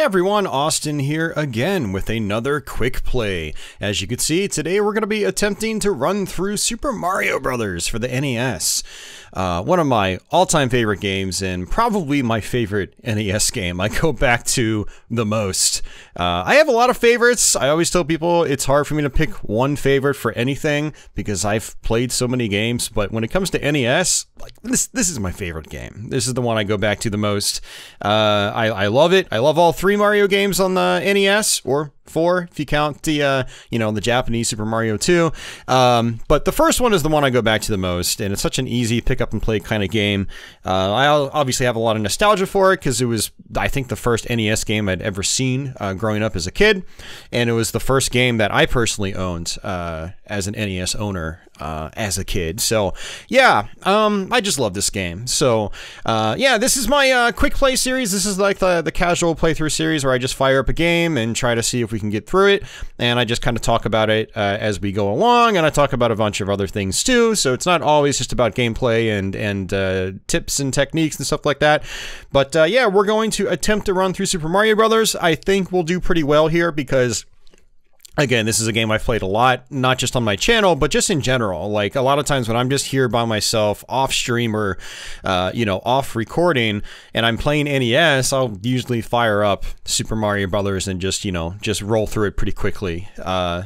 Hey everyone, Austin here again with another quick play. As you can see, today we're going to be attempting to run through Super Mario Brothers for the NES. One of my all-time favorite games and probably my favorite NES game I go back to the most. I have a lot of favorites. I always tell people it's hard for me to pick one favorite for anything because I've played so many games, but when it comes to NES, like this is my favorite game. This is the one I go back to the most. I love it. I love all three Mario games on the NES, or 4 if you count the the Japanese Super Mario 2. But the first one is the one I go back to the most, and it's such an easy pick up and play kind of game. I obviously have a lot of nostalgia for it because it was, I think, the first NES game I'd ever seen growing up as a kid, and it was the first game that I personally owned as an NES owner as a kid. So yeah, I just love this game. So yeah, this is my quick play series. This is like the casual playthrough series where I just fire up a game and try to see if we can get through it, and I just kind of talk about it as we go along, and I talk about a bunch of other things too, so it's not always just about gameplay and tips and techniques and stuff like that. But yeah, we're going to attempt to run through Super Mario Brothers. I think we'll do pretty well here because, again, this is a game I've played a lot, not just on my channel, but just in general. Like, a lot of times when I'm just here by myself, off stream or, off recording, and I'm playing NES, I'll usually fire up Super Mario Brothers and just roll through it pretty quickly.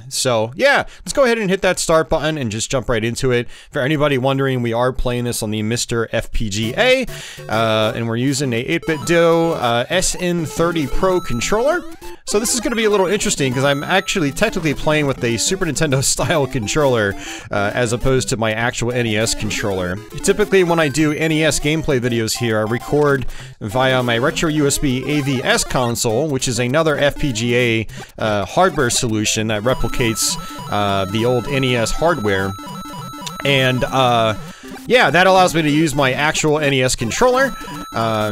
So, yeah, let's go ahead and hit that start button and just jump right into it. For anybody wondering, we are playing this on the Mr. FPGA, and we're using a 8-bit DO SN30 Pro controller. So this is going to be a little interesting because I'm actually technically playing with a Super Nintendo style controller as opposed to my actual NES controller. Typically when I do NES gameplay videos here, I record via my retro USB AVS console, which is another FPGA hardware solution that replicates the old NES hardware. And yeah, that allows me to use my actual NES controller.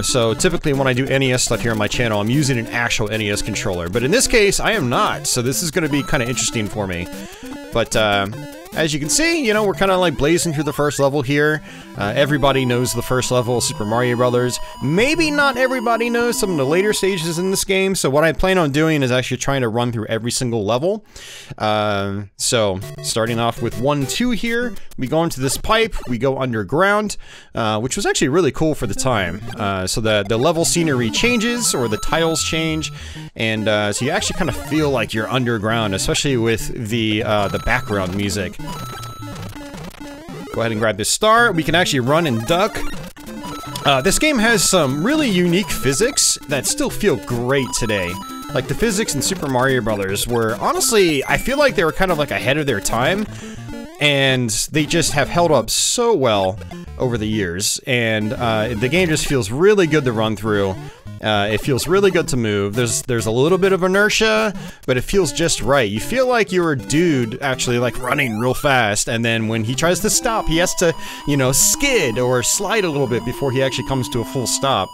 So typically when I do NES stuff here on my channel, I'm using an actual NES controller. But in this case, I am not. So this is going to be kind of interesting for me. But as you can see, we're kind of like blazing through the first level here. Everybody knows the first level of Super Mario Brothers. Maybe not everybody knows some of the later stages in this game. So what I plan on doing is actually trying to run through every single level. So starting off with 1, 2 here, we go into this pipe, we go underground, which was actually really cool for the time. So the level scenery changes, or the tiles change, and so you actually kind of feel like you're underground, especially with the background music. Go ahead and grab this star. We can actually run and duck. This game has some really unique physics that still feel great today. Like the physics in Super Mario Brothers were, honestly, I feel like they were kind of like ahead of their time. And they just have held up so well over the years. And the game just feels really good to run through. It feels really good to move. There's a little bit of inertia, but it feels just right. You feel like you're a dude actually like running real fast, and then when he tries to stop, he has to, skid or slide a little bit before he actually comes to a full stop.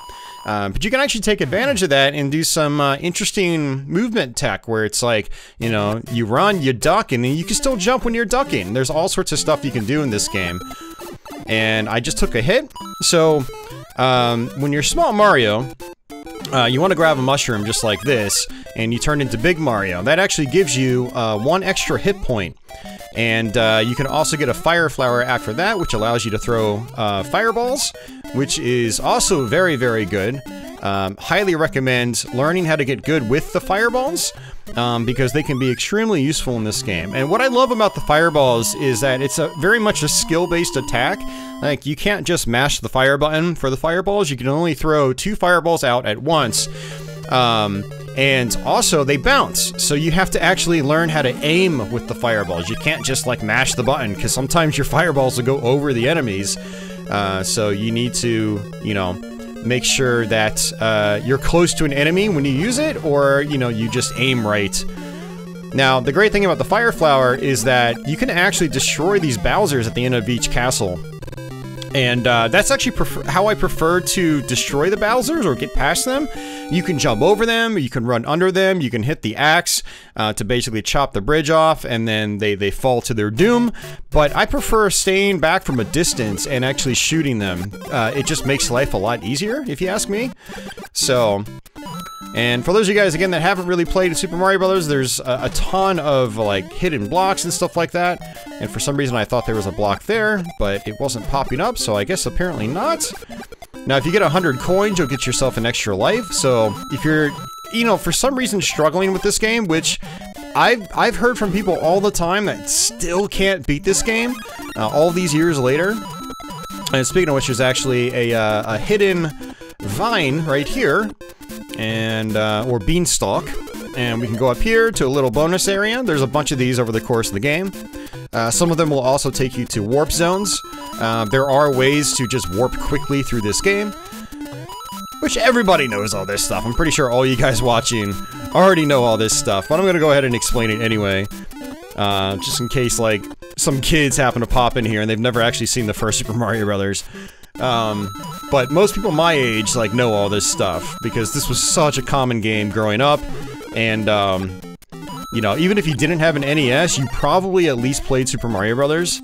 But you can actually take advantage of that and do some interesting movement tech where it's like, you run, you duck, and then you can still jump when you're ducking. There's all sorts of stuff you can do in this game. And I just took a hit. So, when you're Small Mario, you want to grab a mushroom just like this, and you turn into Big Mario. That actually gives you 1 extra hit point. And you can also get a fire flower after that, which allows you to throw fireballs, which is also very, very good. Highly recommend learning how to get good with the fireballs, because they can be extremely useful in this game. And what I love about the fireballs is that it's very much a skill-based attack. Like, you can't just mash the fire button for the fireballs. You can only throw 2 fireballs out at once. And also, they bounce, so you have to actually learn how to aim with the fireballs. You can't just, like, mash the button, because sometimes your fireballs will go over the enemies. So you need to, make sure that you're close to an enemy when you use it, or, you just aim right. Now, the great thing about the fire flower is that you can actually destroy these Bowsers at the end of each castle. And that's actually how I prefer to destroy the Bowsers or get past them. You can jump over them, you can run under them, you can hit the axe to basically chop the bridge off, and then they fall to their doom. But I prefer staying back from a distance and actually shooting them. It just makes life a lot easier, if you ask me. So, And for those of you guys, again, that haven't really played Super Mario Brothers, there's a ton of, like, hidden blocks and stuff like that. And for some reason, I thought there was a block there, but it wasn't popping up, so I guess apparently not. Now, if you get 100 coins, you'll get yourself an extra life. So if you're, you know, for some reason struggling with this game, which I've heard from people all the time that still can't beat this game, all these years later. And speaking of which, there's actually a hidden vine right here. And, or beanstalk, and we can go up here to a little bonus area. There's a bunch of these over the course of the game. Some of them will also take you to warp zones. There are ways to just warp quickly through this game, which everybody knows all this stuff. I'm pretty sure all you guys watching already know all this stuff, but I'm gonna go ahead and explain it anyway. Just in case, like, some kids happen to pop in here and they've never actually seen the first Super Mario Brothers. But most people my age, like, know all this stuff, because this was such a common game growing up, and, you know, even if you didn't have an NES, you probably at least played Super Mario Brothers.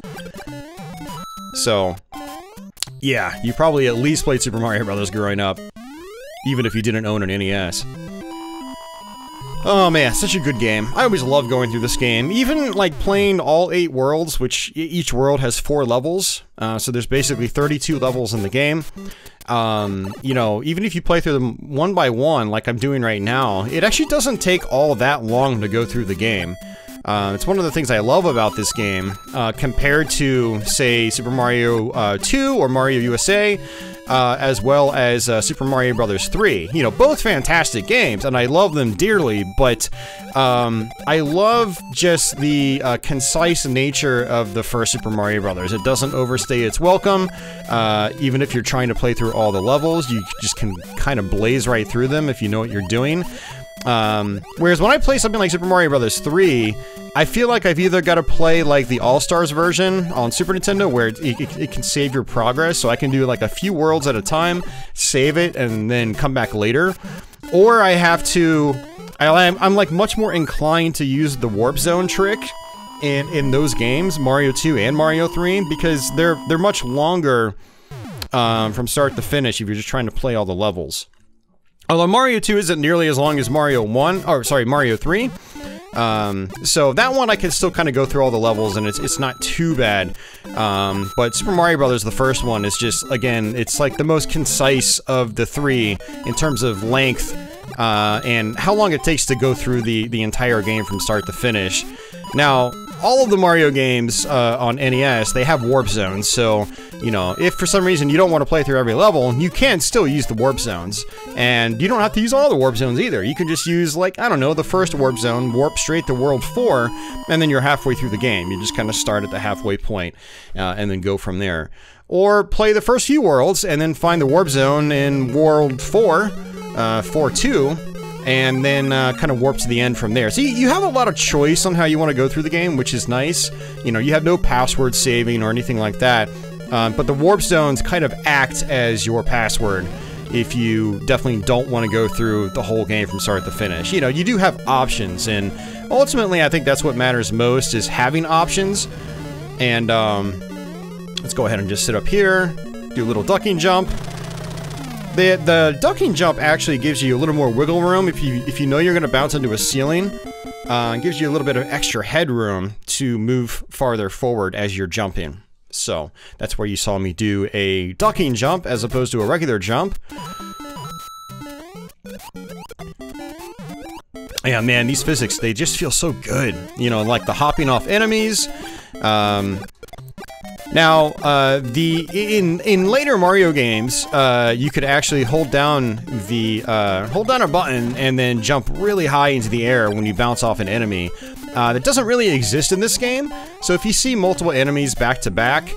So, yeah, you probably at least played Super Mario Brothers growing up, even if you didn't own an NES. Oh man, such a good game. I always love going through this game. Even, like, playing all 8 worlds, which each world has 4 levels. So there's basically 32 levels in the game. You know, even if you play through them one by one, like I'm doing right now, it actually doesn't take all that long to go through the game. It's one of the things I love about this game, compared to, say, Super Mario 2 or Mario USA, as well as Super Mario Bros. 3. You know, both fantastic games, and I love them dearly, but I love just the concise nature of the first Super Mario Bros. It doesn't overstay its welcome. Even if you're trying to play through all the levels, you just can kind of blaze right through them if you know what you're doing. Whereas when I play something like Super Mario Bros. 3, I feel like I've either got to play, like, the All-Stars version on Super Nintendo, where it can save your progress, so I can do, like, a few worlds at a time, save it, and then come back later. Or I have to... I'm like, much more inclined to use the Warp Zone trick in those games, Mario 2 and Mario 3, because they're much longer from start to finish if you're just trying to play all the levels. Although Mario 2 isn't nearly as long as Mario 1, or sorry, Mario 3. So that one I can still kind of go through all the levels and it's not too bad. But Super Mario Brothers, the first one, is just, again, it's like the most concise of the 3 in terms of length, and how long it takes to go through the entire game from start to finish. Now, all of the Mario games on NES, they have warp zones, so, you know, if for some reason you don't want to play through every level, you can still use the warp zones. And you don't have to use all the warp zones either. You can just use, like, I don't know, the first warp zone, warp straight to World 4, and then you're halfway through the game. You just kind of start at the halfway point, and then go from there. Or play the first few worlds, and then find the warp zone in World 4, 4-2, and then kind of warp to the end from there. So you have a lot of choice on how you want to go through the game, which is nice. You know, you have no password saving or anything like that, but the warp zones kind of act as your password if you definitely don't want to go through the whole game from start to finish. You know, you do have options, and ultimately I think that's what matters most, is having options. And let's go ahead and just sit up here, do a little ducking jump. The ducking jump actually gives you a little more wiggle room if you know you're going to bounce into a ceiling. It gives you a little bit of extra headroom to move farther forward as you're jumping. So that's where you saw me do a ducking jump as opposed to a regular jump. Yeah, man, these physics, they just feel so good. You know, like the hopping off enemies. Now, in later Mario games, you could actually hold down a button and then jump really high into the air when you bounce off an enemy. That doesn't really exist in this game. So if you see multiple enemies back to back,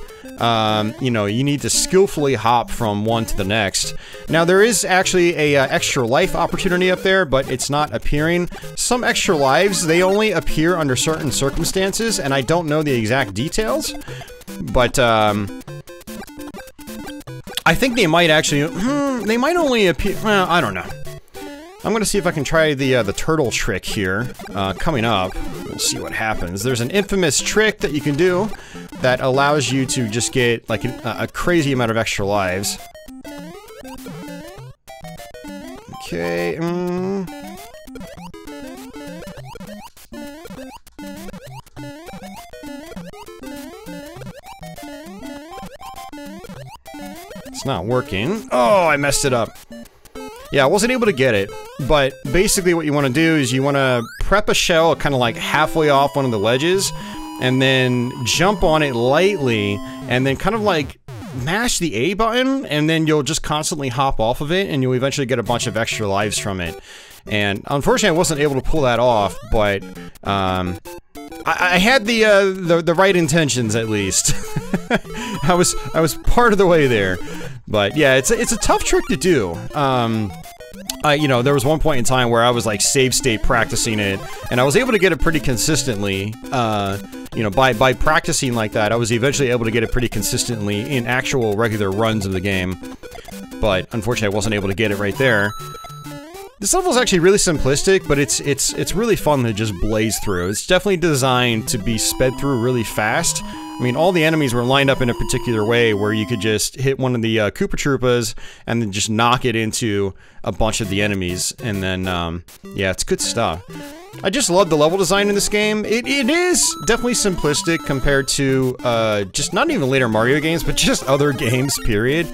you know, you need to skillfully hop from one to the next. Now, there is actually a extra life opportunity up there, but it's not appearing. Some extra lives, they only appear under certain circumstances, and I don't know the exact details. But, I think they might actually, they might only appear, well, I don't know. I'm gonna see if I can try the turtle trick here, coming up. We'll see what happens. There's an infamous trick that you can do that allows you to just get, like, a crazy amount of extra lives. Okay, It's not working. Oh, I messed it up. Yeah, I wasn't able to get it, but basically what you want to do is you want to prep a shell kind of like halfway off one of the ledges, and then jump on it lightly, and then kind of like mash the A button, and then you'll just constantly hop off of it, and you'll eventually get a bunch of extra lives from it. And unfortunately I wasn't able to pull that off, but I had the right intentions at least. I was part of the way there. But yeah, it's a tough trick to do. You know, there was one point in time where I was like save state practicing it, and I was able to get it pretty consistently. You know, by practicing like that, I was eventually able to get it pretty consistently in actual regular runs of the game. But unfortunately, I wasn't able to get it right there. This level is actually really simplistic, but it's really fun to just blaze through. It's definitely designed to be sped through really fast. I mean, all the enemies were lined up in a particular way where you could just hit one of the Koopa Troopas and then just knock it into a bunch of the enemies. And then, yeah, it's good stuff. I just love the level design in this game. It is definitely simplistic compared to just not even later Mario games, but just other games, period.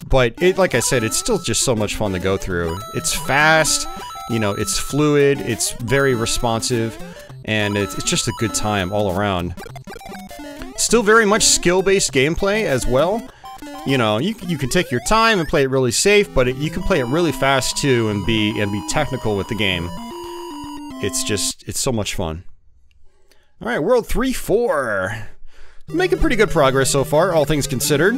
But like I said, it's still just so much fun to go through. It's fast, you know, it's fluid, it's very responsive, and it's just a good time all around. Still very much skill-based gameplay as well. You know, you can take your time and play it really safe, but you can play it really fast too and be technical with the game. It's so much fun. Alright, World 3-4. Making pretty good progress so far, all things considered.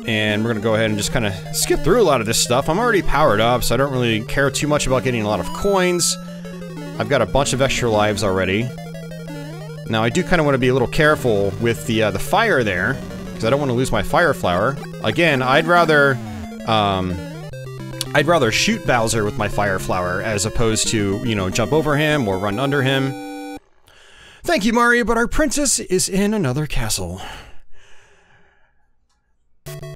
And we're gonna go ahead and just kind of skip through a lot of this stuff. I'm already powered up, so I don't really care too much about getting a lot of coins. I've got a bunch of extra lives already. Now, I do kind of want to be a little careful with the fire there, because I don't want to lose my fire flower. Again, I'd rather shoot Bowser with my fire flower as opposed to, you know, jump over him or run under him. Thank you, Mario, but our princess is in another castle.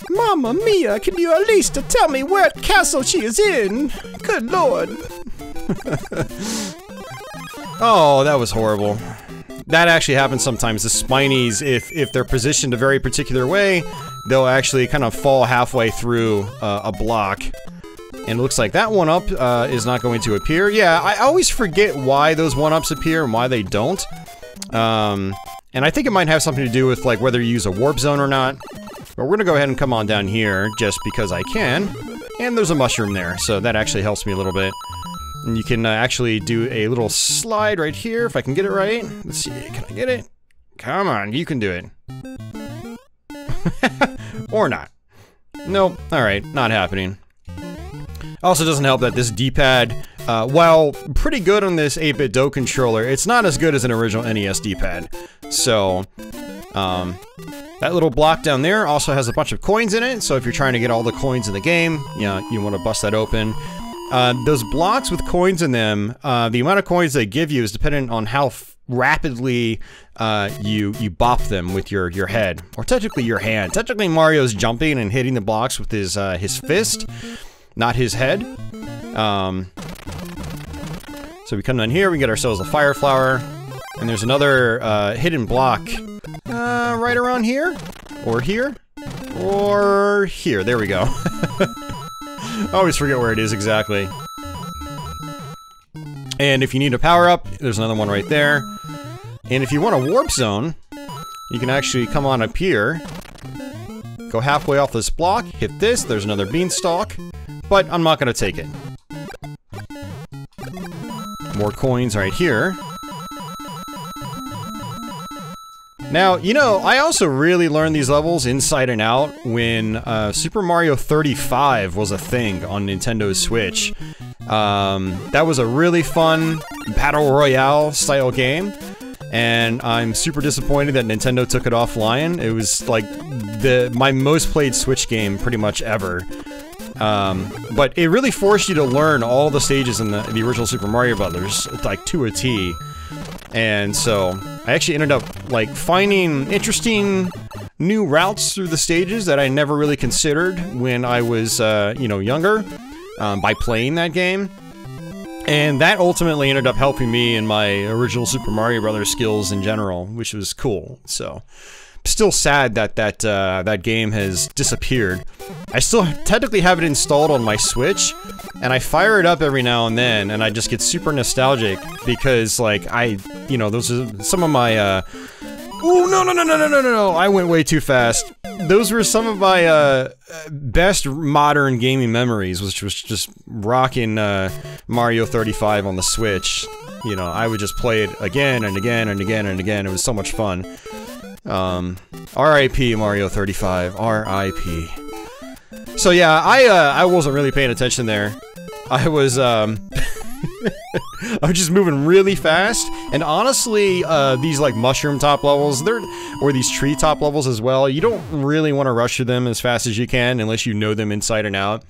Mamma mia, can you at least tell me what castle she is in? Good lord. Oh, that was horrible. That actually happens sometimes. The Spinies, if they're positioned a very particular way, they'll actually kind of fall halfway through a block. And it looks like that one-up is not going to appear. Yeah, I always forget why those one-ups appear and why they don't. And I think it might have something to do with like whether you use a warp zone or not. But we're gonna go ahead and come on down here just because I can. And there's a mushroom there, so that actually helps me a little bit. And you can actually do a little slide right here, if I can get it right. Let's see, can I get it? Come on, you can do it. Or not. Nope, alright, not happening. Also doesn't help that this D-pad, while pretty good on this 8-bit Do controller, it's not as good as an original NES D-pad. So, that little block down there also has a bunch of coins in it, so if you're trying to get all the coins in the game, you know, you want to bust that open. Those blocks with coins in them, the amount of coins they give you is dependent on how rapidly you bop them with your head, or technically your hand. Technically Mario's jumping and hitting the blocks with his fist, not his head. So we come down here, we get ourselves a fire flower, and there's another hidden block right around here, or here, or here. There we go. I always forget where it is exactly. And if you need a power-up, there's another one right there. And if you want a warp zone, you can actually come on up here, go halfway off this block, hit this, there's another beanstalk, but I'm not gonna take it. More coins right here. Now, you know, I also really learned these levels inside and out when Super Mario 35 was a thing on Nintendo's Switch. That was a really fun Battle Royale style game, and I'm super disappointed that Nintendo took it offline. It was like my most played Switch game pretty much ever. But it really forced you to learn all the stages in the original Super Mario Brothers, like to a T. And so, I actually ended up, like, finding interesting new routes through the stages that I never really considered when I was, you know, younger, by playing that game. And that ultimately ended up helping me in my original Super Mario Brothers skills in general, which was cool, so. Still sad that that game has disappeared. I still technically have it installed on my Switch, and I fire it up every now and then, and I just get super nostalgic because, like, you know, those are some of my, Ooh, no, I went way too fast. Those were some of my, best modern gaming memories, which was just rocking, Mario 35 on the Switch. You know, I would just play it again and again and again and again. It was so much fun. R.I.P. Mario 35. R.I.P. So yeah, I wasn't really paying attention there. I was, I was just moving really fast, and honestly, these, like, mushroom top levels, or these tree top levels as well, you don't really want to rush through them as fast as you can, unless you know them inside and out.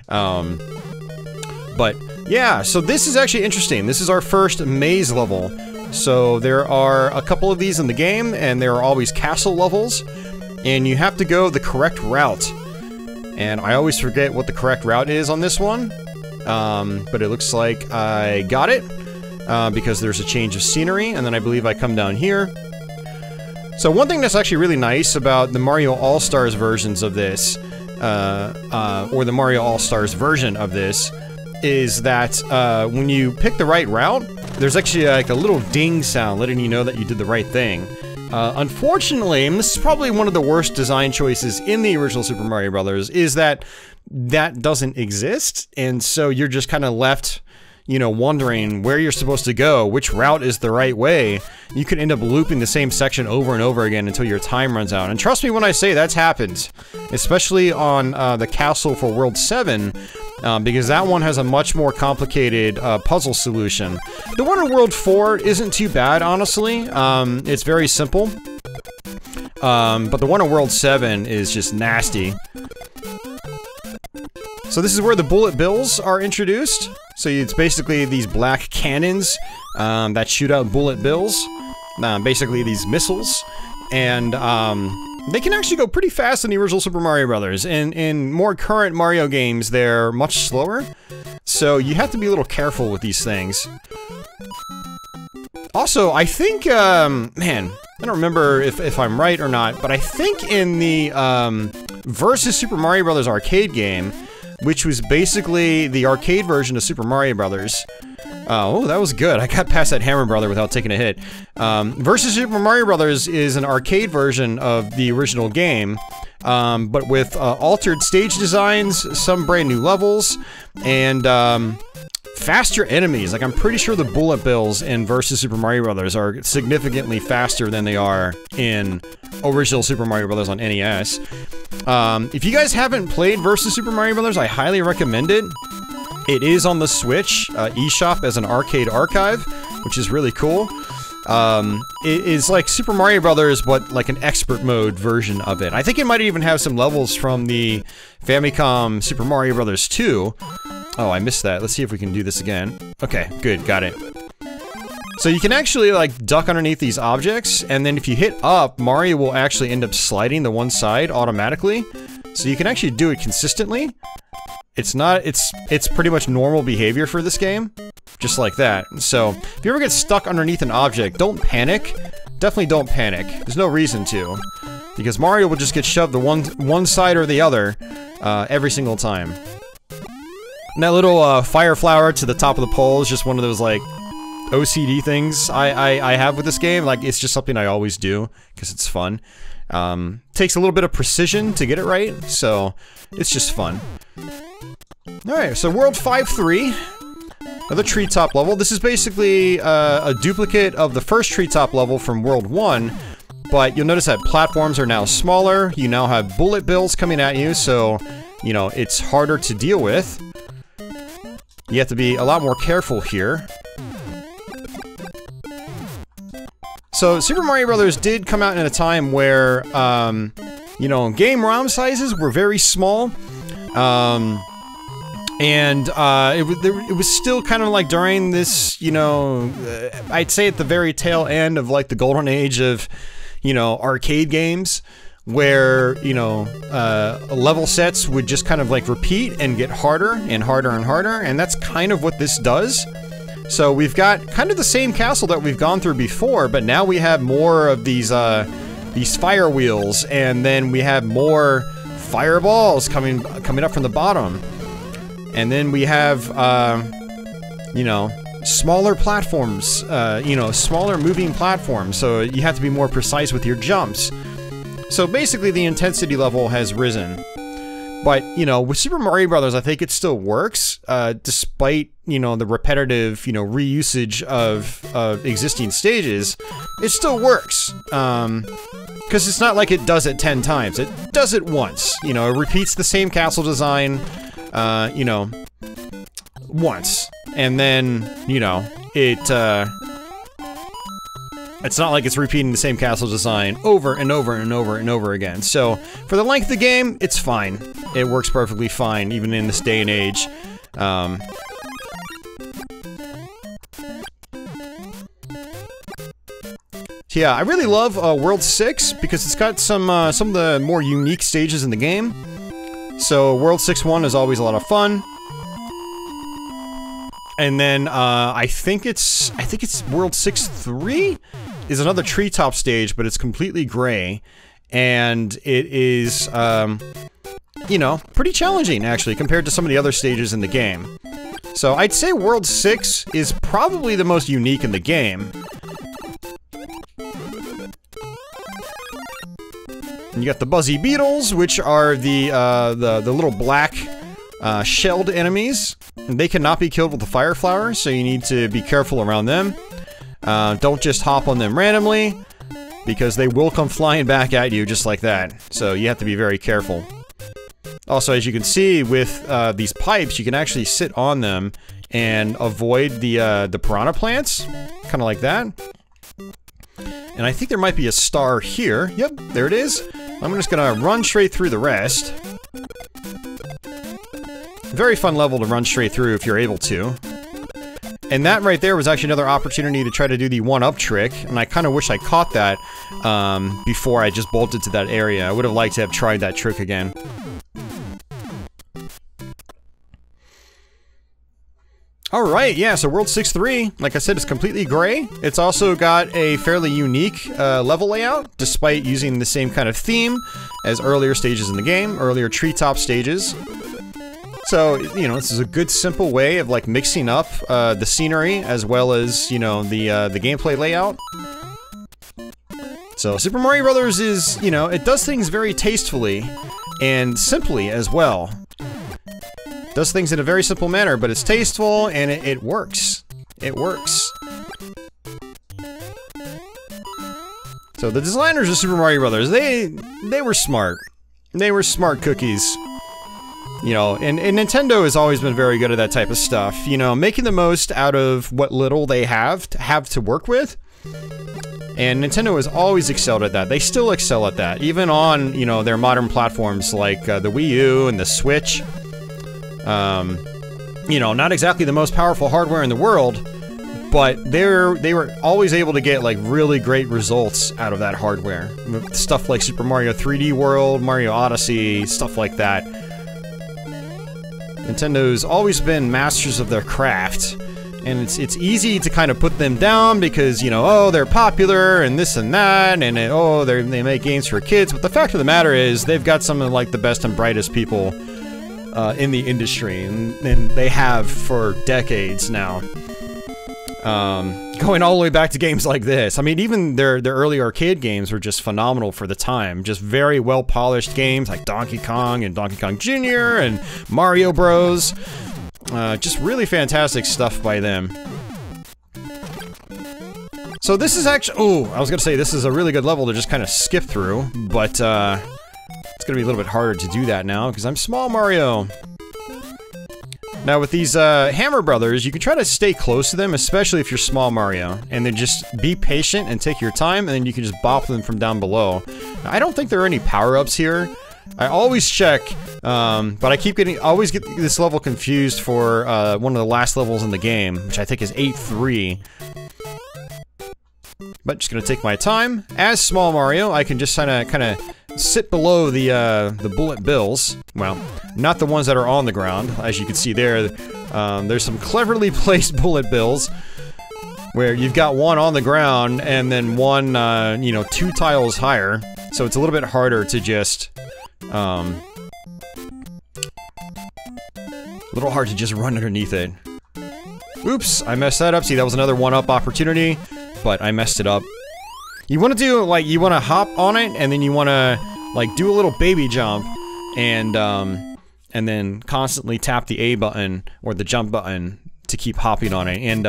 But, yeah, so this is actually interesting. This is our first maze level. So there are a couple of these in the game, and there are always castle levels, and you have to go the correct route. And I always forget what the correct route is on this one, but it looks like I got it, because there's a change of scenery, and then I believe I come down here. So one thing that's actually really nice about the Mario All-Stars versions of this, or the Mario All-Stars version of this, is that when you pick the right route, there's actually like a little ding sound letting you know that you did the right thing. Unfortunately, and this is probably one of the worst design choices in the original Super Mario Brothers, is that that doesn't exist, and so you're just kind of left, you know, wondering where you're supposed to go, which route is the right way. You could end up looping the same section over and over again until your time runs out. And trust me when I say that's happened, especially on the castle for World 7, because that one has a much more complicated puzzle solution. The one in World 4 isn't too bad, honestly. It's very simple. But the one in World 7 is just nasty. So this is where the bullet bills are introduced. So it's basically these black cannons that shoot out bullet bills. Basically these missiles. And they can actually go pretty fast in the original Super Mario Brothers. In more current Mario games, they're much slower. So you have to be a little careful with these things. Also, I think, man, I don't remember if I'm right or not, but I think in the Versus Super Mario Brothers arcade game, which was basically the arcade version of Super Mario Brothers. Oh, that was good. I got past that Hammer Brother without taking a hit. Versus Super Mario Brothers is an arcade version of the original game, but with altered stage designs, some brand new levels, and faster enemies. Like, I'm pretty sure the bullet bills in Versus Super Mario Brothers are significantly faster than they are in original Super Mario Brothers on NES. If you guys haven't played Versus Super Mario Brothers, I highly recommend it. It is on the Switch eShop as an arcade archive, which is really cool. It is like Super Mario Brothers, but like an expert mode version of it. I think it might even have some levels from the Famicom Super Mario Brothers 2. Oh, I missed that. Let's see if we can do this again. Okay, good, got it. So you can actually, like, duck underneath these objects, and then if you hit up, Mario will actually end up sliding to one side automatically. So you can actually do it consistently. It's not, it's pretty much normal behavior for this game. Just like that. So, if you ever get stuck underneath an object, don't panic. Definitely don't panic. There's no reason to. Because Mario will just get shoved to one side or the other, every single time. And that little, fire flower to the top of the pole is just one of those, like, OCD things I have with this game. Like, it's just something I always do, because it's fun. Takes a little bit of precision to get it right, so it's just fun. Alright, so World 5-3. Another treetop level. This is basically a duplicate of the first treetop level from World 1, but you'll notice that platforms are now smaller. You now have bullet bills coming at you, so, you know, it's harder to deal with. You have to be a lot more careful here. So, Super Mario Brothers did come out in a time where, you know, game ROM sizes were very small. It was still kind of like during this, you know, I'd say at the very tail end of, like, the golden age of, you know, arcade games, where, you know, level sets would just kind of, like, repeat and get harder and harder and harder, and that's kind of what this does. So we've got kind of the same castle that we've gone through before, but now we have more of these, these fire wheels, and then we have more fireballs coming up from the bottom. And then we have, you know, smaller platforms, you know, smaller moving platforms, so you have to be more precise with your jumps. So basically the intensity level has risen. But, you know, with Super Mario Brothers, I think it still works, despite, you know, the repetitive, you know, reusage of existing stages. It still works, because it's not like it does it 10 times. It does it once. You know, it repeats the same castle design, you know, once. And then, you know, it's not like it's repeating the same castle design over and over and over and over again. So, for the length of the game, it's fine. It works perfectly fine, even in this day and age. Yeah, I really love World 6 because it's got some of the more unique stages in the game. So, World 6-1 is always a lot of fun. And then, I think it's World 6-3 is another treetop stage, but it's completely gray. And it is, you know, pretty challenging, actually, compared to some of the other stages in the game. So, I'd say World 6 is probably the most unique in the game. And you got the Buzzy Beetles, which are the little black, shelled enemies. They cannot be killed with the fire flower, so you need to be careful around them. Don't just hop on them randomly, because they will come flying back at you just like that. So you have to be very careful. Also, as you can see with these pipes, you can actually sit on them and avoid the piranha plants, kind of like that. And I think there might be a star here. Yep, there it is. I'm just gonna run straight through the rest. Very fun level to run straight through if you're able to. And that right there was actually another opportunity to try to do the one-up trick, and I kind of wish I caught that before I just bolted to that area. I would have liked to have tried that trick again. Alright, yeah, so World 6-3, like I said, is completely gray. It's also got a fairly unique level layout, despite using the same kind of theme as earlier stages in the game, earlier treetop stages. So, you know, this is a good, simple way of, like, mixing up the scenery as well as, you know, the gameplay layout. So, Super Mario Brothers is, you know, it does things very tastefully and simply as well. Does things in a very simple manner, but it's tasteful and it works. It works. So, the designers of Super Mario Brothers, they were smart. They were smart cookies. You know, and Nintendo has always been very good at that type of stuff. You know, making the most out of what little they have to work with. And Nintendo has always excelled at that. They still excel at that, even on, you know, their modern platforms like the Wii U and the Switch. You know, not exactly the most powerful hardware in the world, but they were always able to get, like, really great results out of that hardware. Stuff like Super Mario 3D World, Mario Odyssey, stuff like that. Nintendo's always been masters of their craft, and it's easy to kind of put them down because, you know, oh, they're popular and this and that, and oh, they make games for kids, but the fact of the matter is they've got some of, like, the best and brightest people in the industry, and they have for decades now. Going all the way back to games like this. I mean, even their early arcade games were just phenomenal for the time. Just very well-polished games like Donkey Kong and Donkey Kong Jr. and Mario Bros. Just really fantastic stuff by them. So this is actually... Oh, I was gonna say this is a really good level to just kind of skip through, but it's gonna be a little bit harder to do that now because I'm Small Mario. Now with these Hammer Brothers, you can try to stay close to them, especially if you're Small Mario, and then just be patient and take your time, and then you can just bop them from down below. Now, I don't think there are any power-ups here. I always check, but I always get this level confused for one of the last levels in the game, which I think is 8-3. But just gonna take my time. As Small Mario, I can just kind of sit below the bullet bills. Well, not the ones that are on the ground. As you can see there, there's some cleverly placed bullet bills. where you've got one on the ground and then one, you know, 2 tiles higher. So it's a little bit harder to just, a little hard to just run underneath it. Oops, I messed that up. See, that was another one-up opportunity, but I messed it up. You want to do, like, you want to hop on it, and then you want to, like, do a little baby jump, and then constantly tap the A button, or the jump button, to keep hopping on it, and,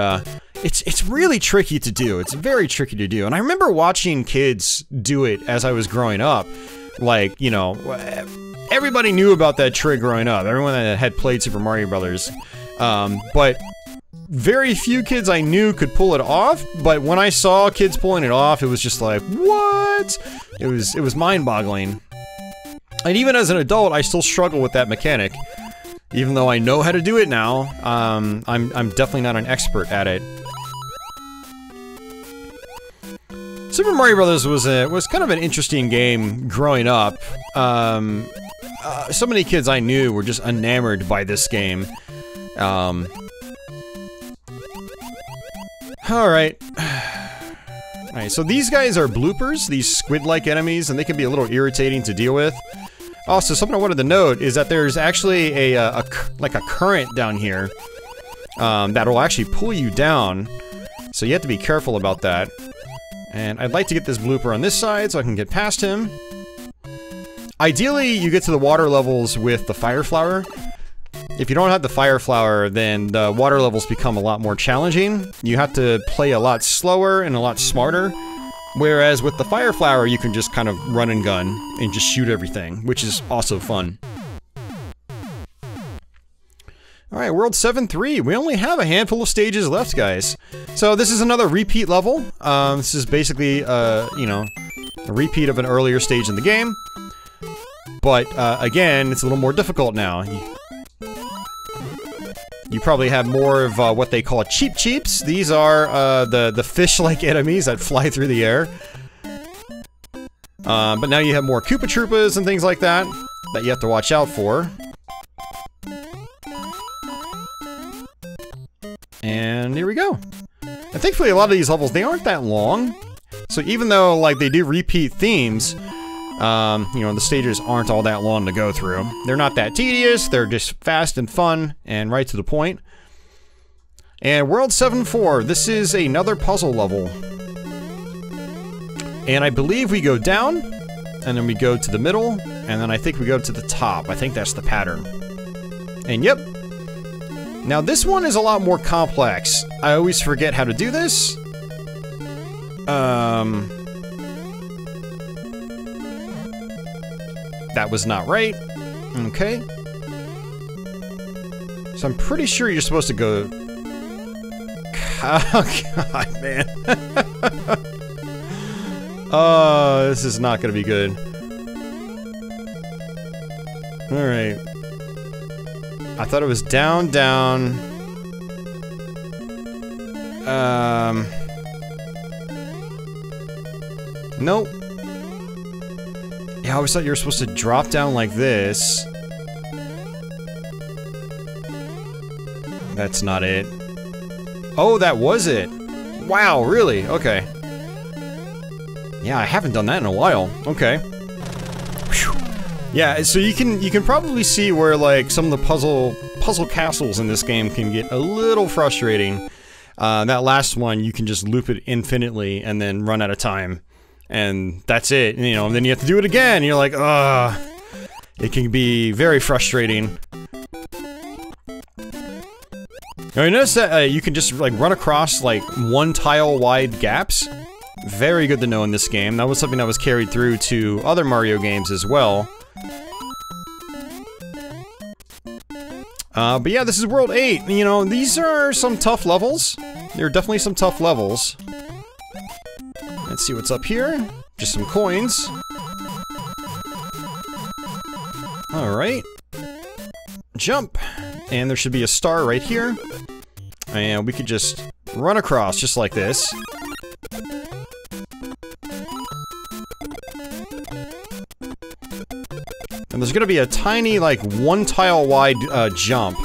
it's really tricky to do. It's very tricky to do, and I remember watching kids do it as I was growing up. Like, you know, everybody knew about that trick growing up, everyone that had played Super Mario Brothers, but very few kids I knew could pull it off, but when I saw kids pulling it off, it was just like, what? It was mind-boggling. And even as an adult, I still struggle with that mechanic. Even though I know how to do it now, I'm definitely not an expert at it. Super Mario Brothers was kind of an interesting game growing up. So many kids I knew were just enamored by this game. Alright. Alright, so these guys are bloopers, these squid-like enemies, and they can be a little irritating to deal with. Also, something I wanted to note is that there's actually like a current down here that'll actually pull you down, so you have to be careful about that. And I'd like to get this blooper on this side so I can get past him. Ideally, you get to the water levels with the fire flower. If you don't have the fire flower, then the water levels become a lot more challenging. You have to play a lot slower and a lot smarter. Whereas with the fire flower, you can just kind of run and gun and just shoot everything, which is also fun. Alright, World 7-3. We only have a handful of stages left, guys. So this is another repeat level. This is basically, you know, a repeat of an earlier stage in the game. But, again, it's a little more difficult now. You probably have more of what they call cheap cheeps. These are the fish-like enemies that fly through the air. But now you have more Koopa Troopas and things like that you have to watch out for. And here we go. And thankfully a lot of these levels, they aren't that long. So even though, like, they do repeat themes, you know, the stages aren't all that long to go through. They're not that tedious, they're just fast and fun and right to the point. And World 7-4, this is another puzzle level. And I believe we go down, and then we go to the middle, and then I think we go to the top. I think that's the pattern. And yep. Now this one is a lot more complex. I always forget how to do this. That was not right. Okay. So I'm pretty sure you're supposed to go... Oh, God, man. Oh, this is not gonna be good. Alright. I thought it was down, down... Nope. Yeah, I always thought you were supposed to drop down like this. That's not it. Oh, that was it! Wow, really? Okay. Yeah, I haven't done that in a while. Okay. Whew. Yeah, so you can probably see where, like, some of the puzzle castles in this game can get a little frustrating. That last one, you can just loop it infinitely and then run out of time. And that's it, you know, and then you have to do it again, and you're like, ugh. It can be very frustrating. Now, you notice that you can just, like, run across, like, one-tile-wide gaps? Very good to know in this game. That was something that was carried through to other Mario games as well. But yeah, this is World 8. You know, these are some tough levels. There are definitely some tough levels. Let's see what's up here. Just some coins. Alright. Jump. And there should be a star right here. And we could just run across just like this. And there's gonna be a tiny, like, one tile wide jump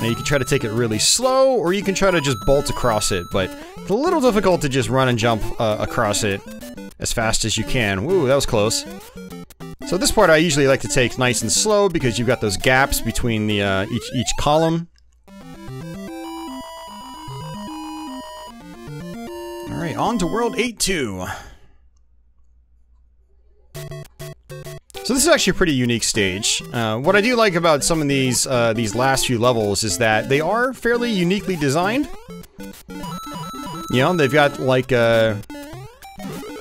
Now you can try to take it really slow, or you can try to just bolt across it, but it's a little difficult to just run and jump across it as fast as you can. Woo, that was close. So this part I usually like to take nice and slow because you've got those gaps between the each column. Alright, on to World 8-2. So this is actually a pretty unique stage. What I do like about some of these last few levels is that they are fairly uniquely designed. You know, they've got like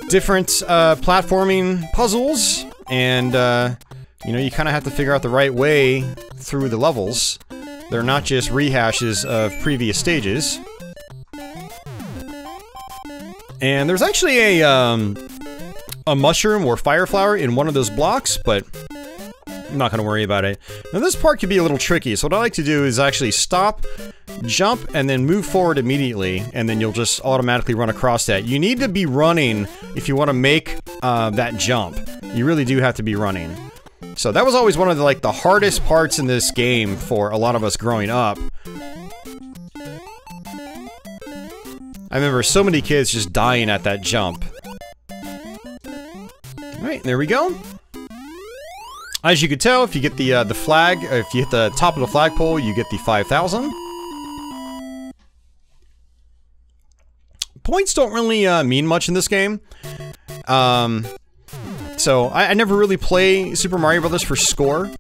different platforming puzzles, and you know, you kind of have to figure out the right way through the levels. They're not just rehashes of previous stages. And there's actually a mushroom or fire flower in one of those blocks, but I'm not gonna worry about it. Now this part could be a little tricky, so what I like to do is actually stop, jump, and then move forward immediately, and then you'll just automatically run across that. You need to be running if you want to make that jump. You really do have to be running. So that was always one of the hardest parts in this game for a lot of us growing up. I remember so many kids just dying at that jump. Alright, there we go. As you can tell, if you get the flag, if you hit the top of the flagpole, you get the 5,000. Points don't really mean much in this game. So I never really play Super Mario Brothers for score.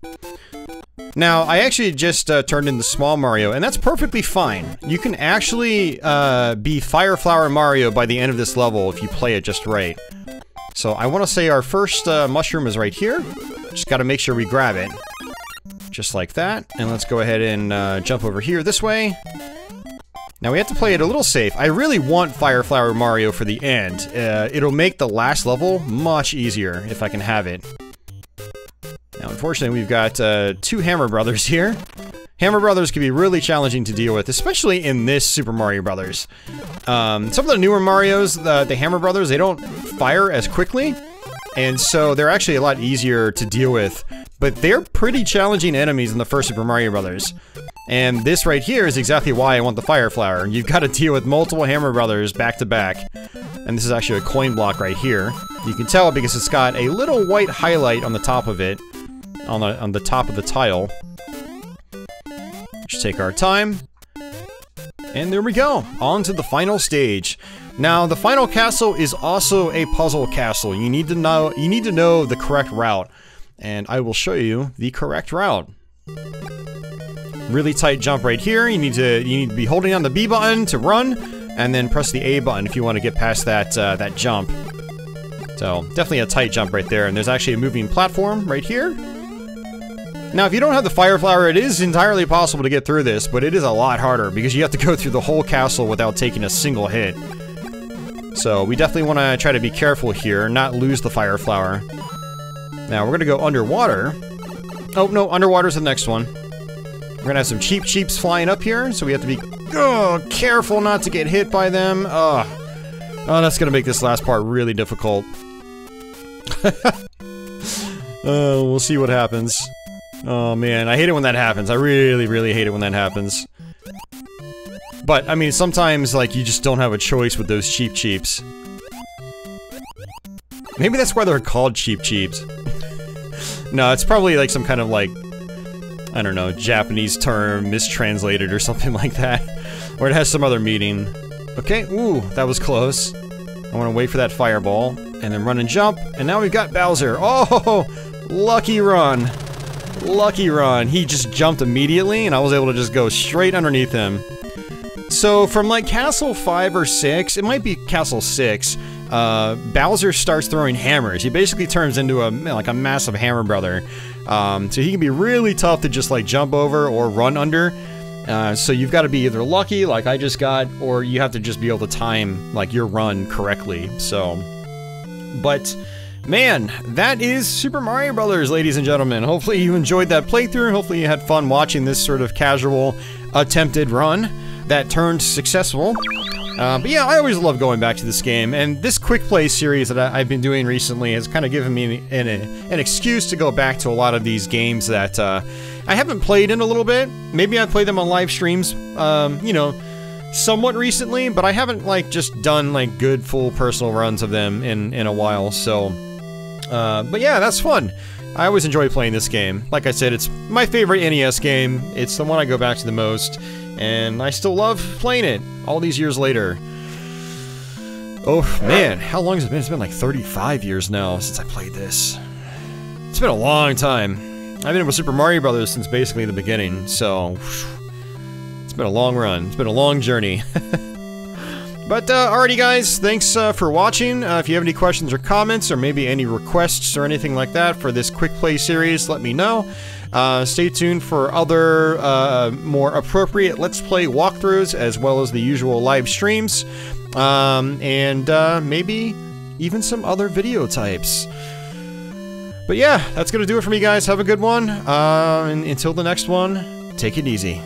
Now, I actually just turned into Small Mario, and that's perfectly fine. You can actually be Fire Flower Mario by the end of this level if you play it just right. So I want to say our first mushroom is right here. Just got to make sure we grab it. Just like that. And let's go ahead and jump over here this way. Now we have to play it a little safe. I really want Fire Flower Mario for the end. It'll make the last level much easier if I can have it. Now unfortunately we've got two Hammer Brothers here. Hammer Brothers can be really challenging to deal with, especially in this Super Mario Brothers. Some of the newer Marios, the Hammer Brothers, they don't fire as quickly, and so they're actually a lot easier to deal with. But they're pretty challenging enemies in the first Super Mario Brothers. And this right here is exactly why I want the Fire Flower. You've got to deal with multiple Hammer Brothers back to back. And this is actually a coin block right here. You can tell because it's got a little white highlight on the top of it, on the top of the tile. Just take our time. And there we go, on to the final stage. Now, the final castle is also a puzzle castle. You need to know the correct route, and I will show you the correct route. Really tight jump right here. You need to be holding on the B button to run, and then press the A button if you want to get past that that jump. So definitely a tight jump right there. And there's actually a moving platform right here. Now, if you don't have the Fire Flower, it is entirely possible to get through this, but it is a lot harder because you have to go through the whole castle without taking a single hit. So we definitely want to try to be careful here, not lose the Fire Flower. Now we're gonna go underwater. Oh no, underwater's the next one. We're gonna have some Cheep Cheeps flying up here, so we have to be careful not to get hit by them. Oh, that's gonna make this last part really difficult. We'll see what happens. Oh man, I hate it when that happens. I really, really hate it when that happens. But, I mean, sometimes, like, you just don't have a choice with those Cheep Cheeps. Maybe that's why they're called Cheep Cheeps. No, it's probably like some kind of, like, I don't know, Japanese term mistranslated or something like that. Or it has some other meaning. Okay, ooh, that was close. I want to wait for that fireball, and then run and jump, and now we've got Bowser. Oh, lucky run. Lucky run. He just jumped immediately, and I was able to just go straight underneath him. So, from like Castle 5 or 6, it might be Castle 6, Bowser starts throwing hammers. He basically turns into a massive hammer brother. So he can be really tough to just like jump over or run under. So you've got to be either lucky, like I just got, or you have to just be able to time like your run correctly. So, but man, that is Super Mario Brothers, ladies and gentlemen. Hopefully you enjoyed that playthrough. Hopefully you had fun watching this sort of casual attempted run that turned successful. But yeah, I always love going back to this game, and this quick play series that I've been doing recently has kind of given me an excuse to go back to a lot of these games that I haven't played in a little bit. Maybe I played them on live streams, you know, somewhat recently, but I haven't, like, just done, like, good full personal runs of them in a while, so... but yeah, that's fun. I always enjoy playing this game. Like I said, it's my favorite NES game. It's the one I go back to the most, and I still love playing it all these years later. Oh, man, how long has it been? It's been like 35 years now since I played this. It's been a long time. I've been with Super Mario Brothers since basically the beginning, so... It's been a long run. It's been a long journey. But, alrighty guys, thanks for watching. If you have any questions or comments, or maybe any requests or anything like that for this Quick Play series, let me know. Stay tuned for other, more appropriate Let's Play walkthroughs, as well as the usual live streams. And maybe even some other video types. But yeah, that's gonna do it for me, guys. Have a good one. And until the next one, take it easy.